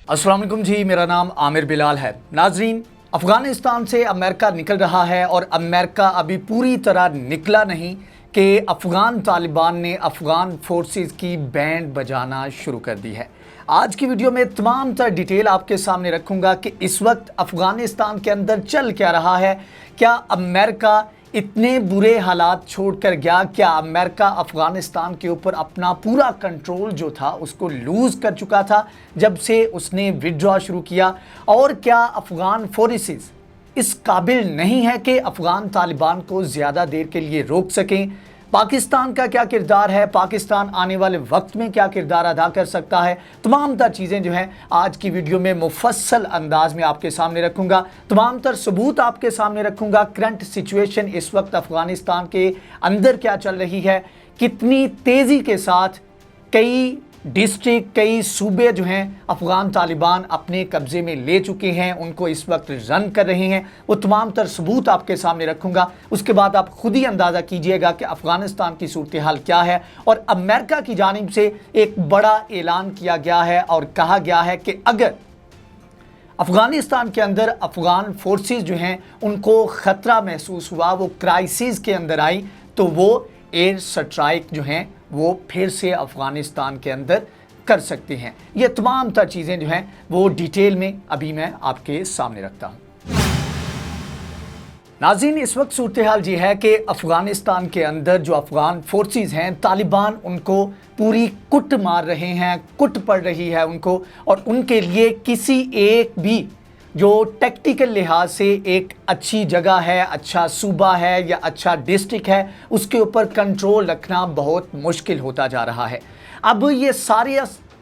अस्सलाम वालेकुम जी, मेरा नाम आमिर बिलाल है। नाजरीन, अफ़गानिस्तान से अमेरिका निकल रहा है और अमेरिका अभी पूरी तरह निकला नहीं कि अफ़गान तालिबान ने अफ़गान फोर्सेस की बैंड बजाना शुरू कर दी है। आज की वीडियो में तमाम तर डिटेल आपके सामने रखूँगा कि इस वक्त अफ़गानिस्तान के अंदर चल क्या रहा है। क्या अमेरिका इतने बुरे हालात छोड़कर गया? क्या अमेरिका अफ़गानिस्तान के ऊपर अपना पूरा कंट्रोल जो था उसको लूज़ कर चुका था जब से उसने विड्रॉ शुरू किया? और क्या अफ़गान फोर्सेस इस काबिल नहीं है कि अफ़गान तालिबान को ज़्यादा देर के लिए रोक सकें? पाकिस्तान का क्या किरदार है? पाकिस्तान आने वाले वक्त में क्या किरदार अदा कर सकता है? तमाम तर चीज़ें जो हैं आज की वीडियो में मुफस्सल अंदाज में आपके सामने रखूँगा। तमाम तर सबूत आपके सामने रखूँगा। करंट सिचुएशन इस वक्त अफ़गानिस्तान के अंदर क्या चल रही है, कितनी तेज़ी के साथ कई डिस्ट्रिक्ट, कई सूबे जो हैं अफ़गान तालिबान अपने कब्ज़े में ले चुके हैं, उनको इस वक्त रन कर रहे हैं, वो तमाम तर सबूत आपके सामने रखूँगा। उसके बाद आप खुद ही अंदाज़ा कीजिएगा कि अफ़गानिस्तान की सूरत हाल क्या है। और अमेरिका की जानिब से एक बड़ा ऐलान किया गया है और कहा गया है कि अगर अफ़गानिस्तान के अंदर अफ़गान फोर्सेस जो हैं उनको ख़तरा महसूस हुआ, वो क्राइसिस के अंदर आई, तो वो एयर स्ट्राइक जो हैं वो फिर से अफ़गानिस्तान के अंदर कर सकते हैं। ये तमाम तर चीज़ें जो हैं वो डिटेल में अभी मैं आपके सामने रखता हूँ। नाज़रीन, इस वक्त सूरत हाल ये है कि अफ़गानिस्तान के अंदर जो अफ़गान फोर्सेस हैं, तालिबान उनको पूरी कुट मार रहे हैं, कुट पड़ रही है उनको, और उनके लिए किसी एक भी जो टेक्टिकल लिहाज से एक अच्छी जगह है, अच्छा सूबा है या अच्छा डिस्ट्रिक्ट है, उसके ऊपर कंट्रोल रखना बहुत मुश्किल होता जा रहा है। अब ये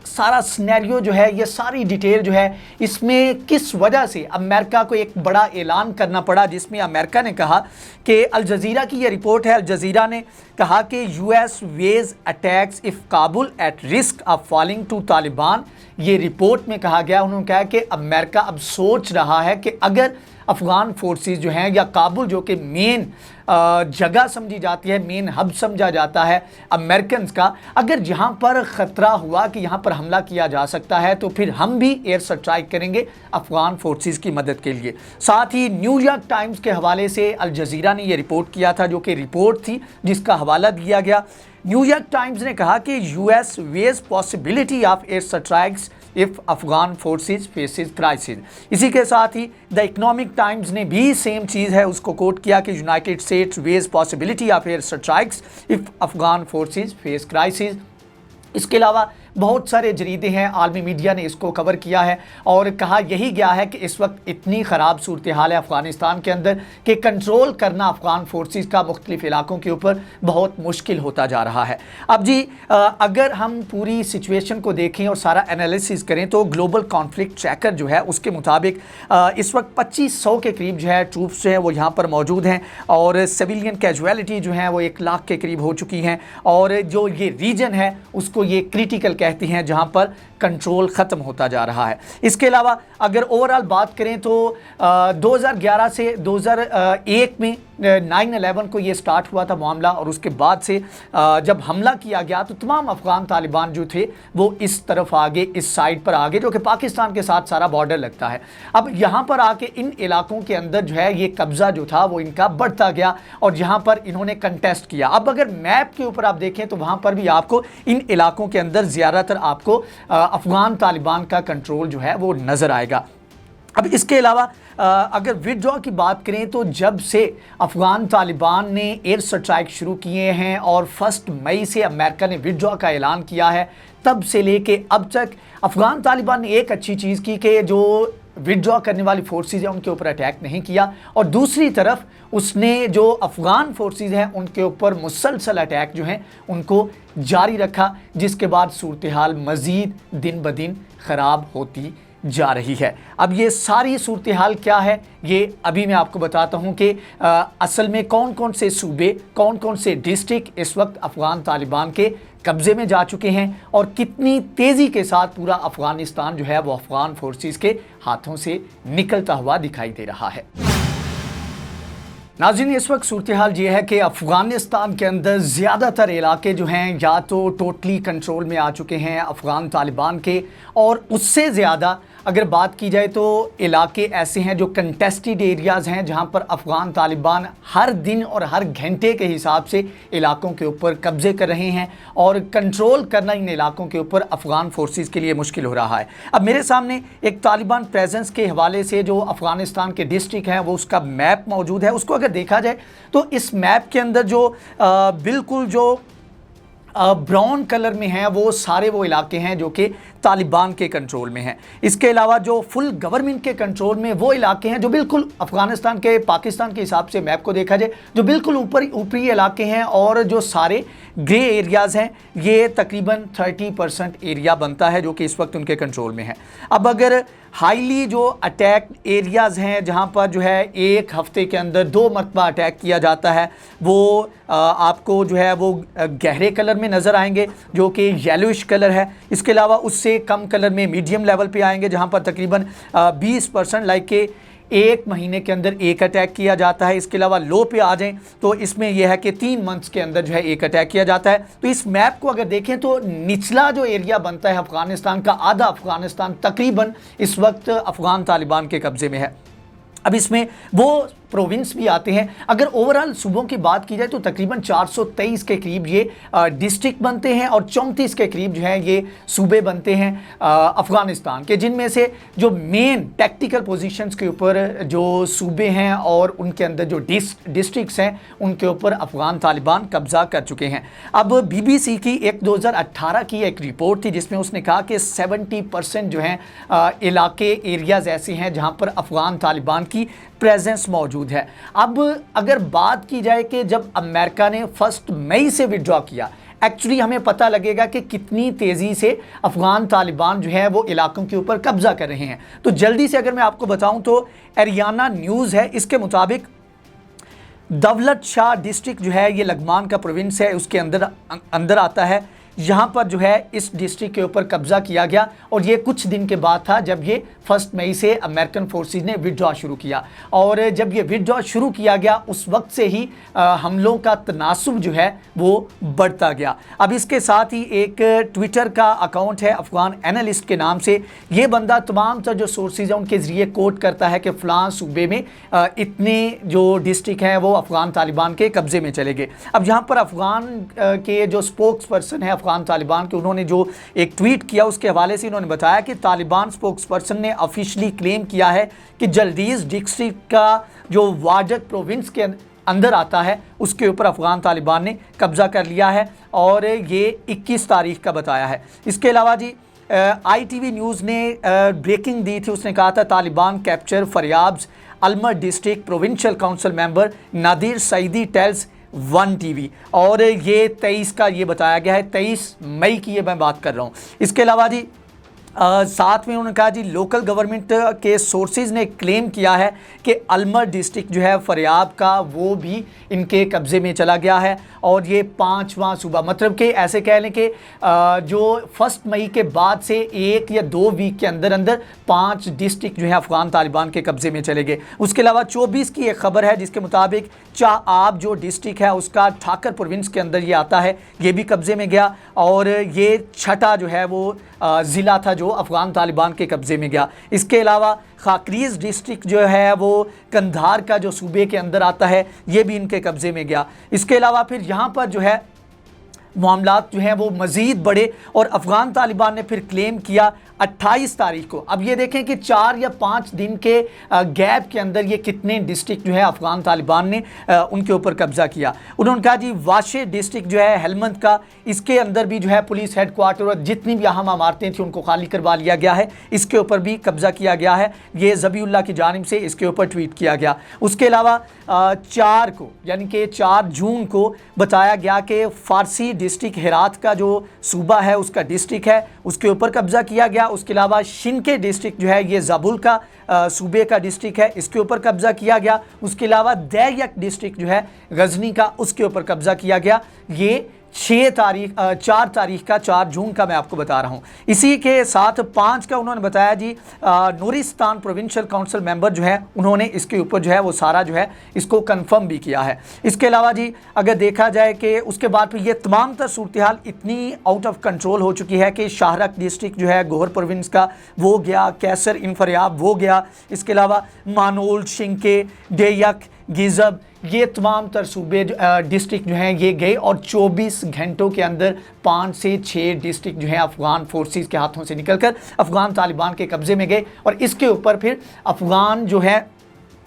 सारा सिनेरियो जो है, ये सारी डिटेल जो है, इसमें किस वजह से अमेरिका को एक बड़ा ऐलान करना पड़ा, जिसमें अमेरिका ने कहा कि अल जज़ीरा की ये रिपोर्ट है, अल जज़ीरा ने कहा कि US weighs attacks if Kabul at risk of falling to Taliban. ये रिपोर्ट में कहा गया, उन्होंने कहा कि अमेरिका अब सोच रहा है कि अगर अफ़गान फोर्सेस जो हैं या काबुल जो कि मेन जगह समझी जाती है, मेन हब समझा जाता है अमेरिकन का, अगर यहाँ पर ख़तरा हुआ कि यहाँ पर हमला किया जा सकता है तो फिर हम भी एयर स्ट्राइक करेंगे अफ़गान फोर्सेस की मदद के लिए। साथ ही न्यूयॉर्क टाइम्स के हवाले से अल जज़ीरा ने यह रिपोर्ट किया था, जो कि रिपोर्ट थी जिसका हवाला दिया गया। न्यूयॉर्क टाइम्स ने कहा कि US weighs possibility of air strikes if Afghan forces faces crisis. इसी के साथ ही द इकोनॉमिक टाइम्स ने भी सेम चीज़ है, उसको कोट किया कि United States weighs possibility of air strikes if Afghan forces face crisis. इसके अलावा बहुत सारे जरीदे हैं, आलमी मीडिया ने इसको कवर किया है और कहा यही गया है कि इस वक्त इतनी ख़राब सूरत हाल है अफ़गानिस्तान के अंदर कि कंट्रोल करना अफ़गान फोर्सेस का मुख्तलिफ़ इलाकों के ऊपर बहुत मुश्किल होता जा रहा है। अब जी अगर हम पूरी सिचुएशन को देखें और सारा एनालिसिस करें तो ग्लोबल कॉन्फ्लिक्ट ट्रैकर जो है उसके मुताबिक इस वक्त 2500 के करीब जो है ट्रूप्स जो हैं वो यहाँ पर मौजूद हैं और सिविलियन कैजुअलिटी जो हैं वो 1 लाख के करीब हो चुकी हैं। और जो ये रीजन है उसको ये क्रिटिकल कहती हैं, जहां पर कंट्रोल ख़त्म होता जा रहा है। इसके अलावा अगर ओवरऑल बात करें तो 2011 से 2001 में 9/11 को ये स्टार्ट हुआ था मामला, और उसके बाद से जब हमला किया गया तो तमाम अफ़गान तालिबान जो थे वो इस तरफ आगे, इस साइड पर आगे, जो कि पाकिस्तान के साथ सारा बॉर्डर लगता है। अब यहाँ पर आके इन इलाकों के अंदर जो है ये कब्ज़ा जो था वो इनका बढ़ता गया और यहाँ पर इन्होंने कंटेस्ट किया। अब अगर मैप के ऊपर आप देखें तो वहाँ पर भी आपको इन इलाकों के अंदर ज़्यादातर आपको अफ़गान तालिबान का कंट्रोल जो है वो नज़र आएगा। अब इसके अलावा अगर विड्रॉ की बात करें तो जब से अफ़गान तालिबान ने एयर स्ट्राइक शुरू किए हैं और 1 मई से अमेरिका ने विड्रॉ का ऐलान किया है, तब से लेके अब तक अफ़गान तालिबान ने एक अच्छी चीज़ की कि जो विड्रॉ करने वाली फोर्सेस हैं उनके ऊपर अटैक नहीं किया, और दूसरी तरफ उसने जो अफ़गान फोर्सेस हैं उनके ऊपर मुसलसल अटैक जो हैं उनको जारी रखा, जिसके बाद सूरत हाल मज़ीद दिन ब दिन ख़राब होती जा रही है। अब ये सारी सूरत हाल क्या है ये अभी मैं आपको बताता हूँ कि असल में कौन कौन से सूबे, कौन कौन से डिस्ट्रिक्ट इस वक्त अफ़गान तालिबान के कब्ज़े में जा चुके हैं और कितनी तेज़ी के साथ पूरा अफ़गानिस्तान जो है वो अफ़गान फोर्सेस के हाथों से निकलता हुआ दिखाई दे रहा है। नाज़रीन, इस वक्त सूरत हाल ये है कि अफ़गानिस्तान के अंदर ज़्यादातर इलाके जो हैं या तो टोटली कंट्रोल में आ चुके हैं अफ़गान तालिबान के, और उससे ज़्यादा अगर बात की जाए तो इलाके ऐसे हैं जो कंटेस्टेड एरियाज़ हैं, जहां पर अफ़गान तालिबान हर दिन और हर घंटे के हिसाब से इलाकों के ऊपर कब्ज़े कर रहे हैं और कंट्रोल करना इन इलाकों के ऊपर अफ़गान फोर्सेस के लिए मुश्किल हो रहा है। अब मेरे सामने एक तालिबान प्रेजेंस के हवाले से जो अफ़गानिस्तान के डिस्ट्रिक्ट हैं वो उसका मैप मौजूद है। उसको अगर देखा जाए तो इस मैप के अंदर जो बिल्कुल जो ब्राउन कलर में है वो सारे वो इलाके हैं जो कि तालिबान के कंट्रोल में हैं। इसके अलावा जो फुल गवर्नमेंट के कंट्रोल में वो इलाके हैं जो बिल्कुल अफगानिस्तान के पाकिस्तान के हिसाब से मैप को देखा जाए जो बिल्कुल ऊपरी इलाके हैं, और जो सारे ग्रे एरियाज़ हैं ये तकरीबन 30% एरिया बनता है जो कि इस वक्त उनके कंट्रोल में है। अब अगर हाईली जो अटैक एरियाज़ हैं जहां पर जो है एक हफ्ते के अंदर 2 मरतबा अटैक किया जाता है वो आपको जो है वो गहरे कलर में नज़र आएंगे जो कि येलोइश कलर है। इसके अलावा उससे कम कलर में मीडियम लेवल पे आएंगे जहां पर तकरीबन 20% लाइक के एक महीने के अंदर एक अटैक किया जाता है। इसके अलावा लो पे आ जाएं तो इसमें यह है कि 3 मंथ्स के अंदर जो है एक अटैक किया जाता है। तो इस मैप को अगर देखें तो निचला जो एरिया बनता है अफगानिस्तान का, आधा अफगानिस्तान तकरीबन इस वक्त अफगान तालिबान के कब्जे में है। अब इसमें वो प्रोविंस भी आते हैं। अगर ओवरऑल सूबों की बात की जाए तो तकरीबन 423 के करीब ये डिस्ट्रिक्ट बनते हैं और 34 के करीब जो है ये सूबे बनते हैं अफ़गानिस्तान के, जिनमें से जो मेन टैक्टिकल पोजीशंस के ऊपर जो सूबे हैं और उनके अंदर जो डिस्ट्रिक्ट्स हैं उनके ऊपर अफ़गान तालिबान कब्ज़ा कर चुके हैं। अब BBC की एक 2018 की एक रिपोर्ट थी जिसमें उसने कहा कि 70% जो हैं इलाके एरियाज़ ऐसे हैं जहाँ पर अफ़गान तालिबान की प्रेजेंस मौजूद है। अब अगर बात की जाए कि जब अमेरिका ने 1 मई से विड्रॉ किया, एक्चुअली हमें पता लगेगा कि कितनी तेज़ी से अफ़गान तालिबान जो है वो इलाकों के ऊपर कब्ज़ा कर रहे हैं। तो जल्दी से अगर मैं आपको बताऊं तो एरियाना न्यूज़ है, इसके मुताबिक दौलत शाह डिस्ट्रिक्ट जो है ये लगमान का प्रोविंस है, उसके अंदर आता है। यहाँ पर जो है इस डिस्ट्रिक्ट के ऊपर कब्ज़ा किया गया और ये कुछ दिन के बाद था जब ये 1 मई से अमेरिकन फोर्सेस ने विड्रॉ शुरू किया। और जब ये विड्रॉ शुरू किया गया उस वक्त से ही हमलों का तनासुब जो है वो बढ़ता गया। अब इसके साथ ही एक ट्विटर का अकाउंट है अफ़गान एनालिस्ट के नाम से, ये बंदा तमाम तर जो सोर्सेज हैं उनके ज़रिए कोट करता है कि फ़लाँ सूबे में इतने जो डिस्ट्रिक्ट हैं वो अफ़गान तालिबान के कब्ज़े में चले गए। अब यहाँ पर अफ़गान के जो स्पोक्स पर्सन है अफ़गान तालिबान के, उन्होंने जो एक ट्वीट किया उसके हवाले से इन्होंने बताया कि तालिबान स्पोक्स पर्सन ने ऑफिशियली क्लेम किया है कि जल्दीज डिस्ट्रिक्ट का जो वाजक प्रोविंस के अंदर आता है उसके ऊपर अफ़गान तालिबान ने कब्ज़ा कर लिया है और ये 21 तारीख का बताया है। इसके अलावा जी ITV न्यूज़ ने ब्रेकिंग दी थी, उसने कहा था Taliban capture Faryab's Almar district provincial council member Nadir Saeedi tells 1 TV, और ये 23 का ये बताया गया है, 23 मई की ये मैं बात कर रहा हूँ। इसके अलावा जी साथ में उन्होंने कहा जी लोकल गवर्नमेंट के सोर्सेज ने क्लेम किया है कि अलमर डिस्ट्रिक्ट जो है फरियाब का वो भी इनके कब्ज़े में चला गया है और ये 5वां सूबा, मतलब कि ऐसे कह लें कि जो 1 मई के बाद से 1 या 2 वीक के अंदर अंदर 5 डिस्ट्रिक्ट जो है अफ़गान तालिबान के कब्ज़े में चले गए। उसके अलावा 24 की एक खबर है जिसके मुताबिक चाआब जो डिस्ट्रिक्ट है उसका ठाकर प्रोविंस के अंदर ये आता है, ये भी कब्ज़े में गया और ये 6ठा जो है वो ज़िला था जो अफ़गान तालिबान के कब्ज़े में गया। इसके अलावा खाकरीज़ डिस्ट्रिक्ट जो है वो कंधार का जो सूबे के अंदर आता है ये भी इनके कब्ज़े में गया। इसके अलावा फिर यहाँ पर जो है मामलात जो हैं वो मज़ीद बढ़े और अफ़गान तालिबान ने फिर क्लेम किया 28 तारीख को। अब ये देखें कि 4 या 5 दिन के गैप के अंदर ये कितने डिस्ट्रिक्ट जो है अफ़गान तालिबान ने उनके ऊपर कब्ज़ा किया। उन्होंने कहा जी वाशे डिस्ट्रिक्ट जो है हेलमंद का, इसके अंदर भी जो है पुलिस हेडक्वार्टर और जितनी भी अहम इमारतें थी उनको खाली करवा लिया गया है, इसके ऊपर भी कब्ज़ा किया गया है। ये ज़बीउल्लाह की जानिब से इसके ऊपर ट्वीट किया गया। उसके अलावा 4 को यानी कि 4 जून को बताया गया कि फ़ारसी डिस्ट्रिक्ट हेरात का जो सूबा है उसका डिस्ट्रिक्ट है उसके ऊपर कब्ज़ा किया गया। उसके अलावा शिनके डिस्ट्रिक्ट जो है ये ज़ाबुल का सूबे का डिस्ट्रिक्ट है, इसके ऊपर कब्ज़ा किया गया। उसके अलावा दैरियक डिस्ट्रिक्ट जो है गजनी का उसके ऊपर कब्ज़ा किया गया। ये 4 जून का मैं आपको बता रहा हूं। इसी के साथ 5 का उन्होंने बताया जी नूरिस्तान प्रोविंशियल काउंसिल मेंबर जो है उन्होंने इसके ऊपर जो है वो सारा जो है इसको कंफर्म भी किया है। इसके अलावा जी अगर देखा जाए कि उसके बाद फिर ये तमाम तर सूरत हाल इतनी आउट ऑफ कंट्रोल हो चुकी है कि शाहरक डिस्ट्रिक्ट जो है गोहर प्रोविंस का वो गया, कैसर इंफरियाब वो गया, इसके अलावा मानोल, शिंके, डेयक, गिजब, ये तमाम तर सूबे डिस्ट्रिक्ट जो हैं ये गए और 24 घंटों के अंदर 5 से 6 डिस्ट्रिक्ट जो हैं अफ़गान फोर्सेस के हाथों से निकलकर अफ़गान तालिबान के कब्ज़े में गए। और इसके ऊपर फिर अफ़गान जो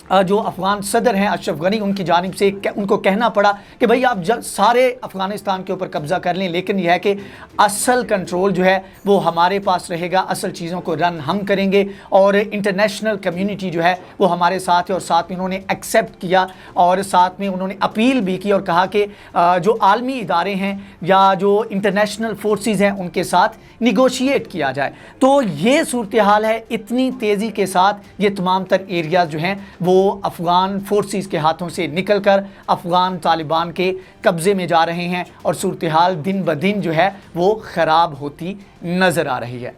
अफ़गान सदर हैं अशरफ गनी उनकी जानिब से उनको कहना पड़ा कि भाई आप जब सारे अफ़गानिस्तान के ऊपर कब्ज़ा कर लें, लेकिन यह है कि असल कंट्रोल जो है वो हमारे पास रहेगा, असल चीज़ों को रन हम करेंगे और इंटरनेशनल कम्युनिटी जो है वो हमारे साथ है। और साथ में उन्होंने एक्सेप्ट किया और साथ में उन्होंने अपील भी की और कहा कि जो आलमी इदारे हैं या जो इंटरनेशनल फोर्सेस हैं उनके साथ निगोशिएट किया जाए। तो ये सूरत हाल है, इतनी तेज़ी के साथ ये तमाम तर एरियाज़ जो हैं वो अफ़गान फोर्सेस के हाथों से निकलकर अफ़गान तालिबान के कब्ज़े में जा रहे हैं और सूरत हाल दिन ब दिन जो है वो ख़राब होती नज़र आ रही है।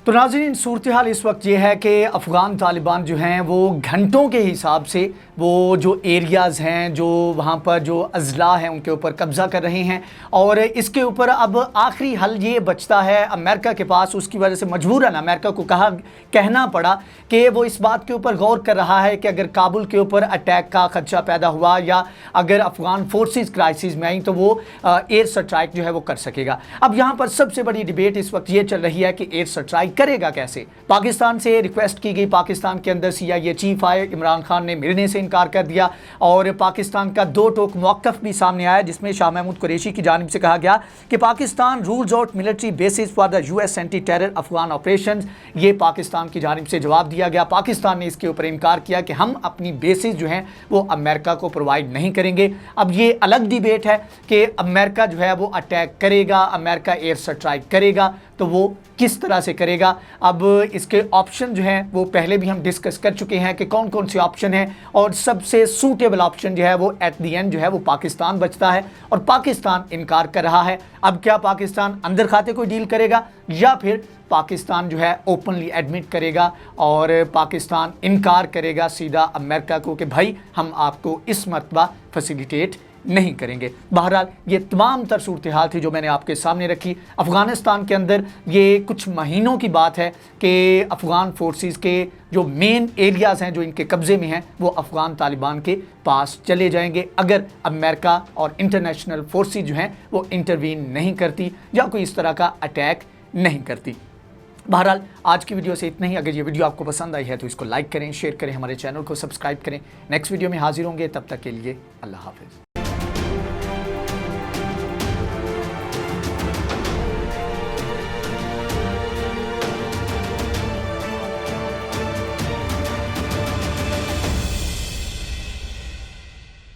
तो नाज़रीन सूरत हाल इस वक्त ये है कि अफ़गान तालिबान जो हैं वो घंटों के हिसाब से वो जो एरियाज़ हैं, जो वहाँ पर जो अज़ला हैं उनके ऊपर कब्ज़ा कर रहे हैं। और इसके ऊपर अब आखिरी हल ये बचता है अमेरिका के पास। उसकी वजह से मजबूरन अमेरिका को कहना पड़ा कि वो इस बात के ऊपर गौर कर रहा है कि अगर काबुल के ऊपर अटैक का खदशा पैदा हुआ या अगर अफ़गान फोर्सेस क्राइसिस में आई तो वो एयर स्ट्राइक जो है वो कर सकेगा। अब यहाँ पर सबसे बड़ी डिबेट इस वक्त ये चल रही है कि एयर स्ट्राइक करेगा कैसे। पाकिस्तान से रिक्वेस्ट की गई, पाकिस्तान के अंदर CIA चीफ आए, इमरान खान ने मिलने से इनकार कर दिया और पाकिस्तान का 2 टोक मौक़िफ़ भी सामने आया जिसमें शाह महमूद कुरैशी की जानिब से कहा गया कि Pakistan rules out military bases for the US anti terror Afghan operation. ये पाकिस्तान की जानिब से जवाब दिया गया। पाकिस्तान ने इसके ऊपर इनकार किया कि हम अपनी बेसिस जो हैं वो अमेरिका को प्रोवाइड नहीं करेंगे। अब ये अलग डिबेट है कि अमेरिका जो है वो अटैक करेगा, अमेरिका एयर स्ट्राइक करेगा तो वो किस तरह से करेगा। अब इसके ऑप्शन जो हैं वो पहले भी हम डिस्कस कर चुके हैं कि कौन कौन से ऑप्शन हैं और सबसे सूटेबल ऑप्शन जो है वो एट द एंड जो है वो पाकिस्तान बचता है और पाकिस्तान इनकार कर रहा है। अब क्या पाकिस्तान अंदर खाते कोई डील करेगा या फिर पाकिस्तान जो है ओपनली एडमिट करेगा और पाकिस्तान इनकार करेगा सीधा अमेरिका को कि भाई हम आपको इस मरतबा फैसिलिटेट नहीं करेंगे। बहरहाल ये तमाम तर सूरत हाल थी जो मैंने आपके सामने रखी। अफ़गानिस्तान के अंदर ये कुछ महीनों की बात है कि अफ़गान फोर्सेस के जो मेन एरियाज़ हैं जो इनके कब्ज़े में हैं वो अफ़गान तालिबान के पास चले जाएंगे अगर अमेरिका और इंटरनेशनल फोर्सेस जो हैं वो इंटरवीन नहीं करती या कोई इस तरह का अटैक नहीं करती। बहरहाल आज की वीडियो से इतना ही। अगर ये वीडियो आपको पसंद आई है तो इसको लाइक करें, शेयर करें, हमारे चैनल को सब्सक्राइब करें। नेक्स्ट वीडियो में हाजिर होंगे, तब तक के लिए अल्लाह हाफ़िज़।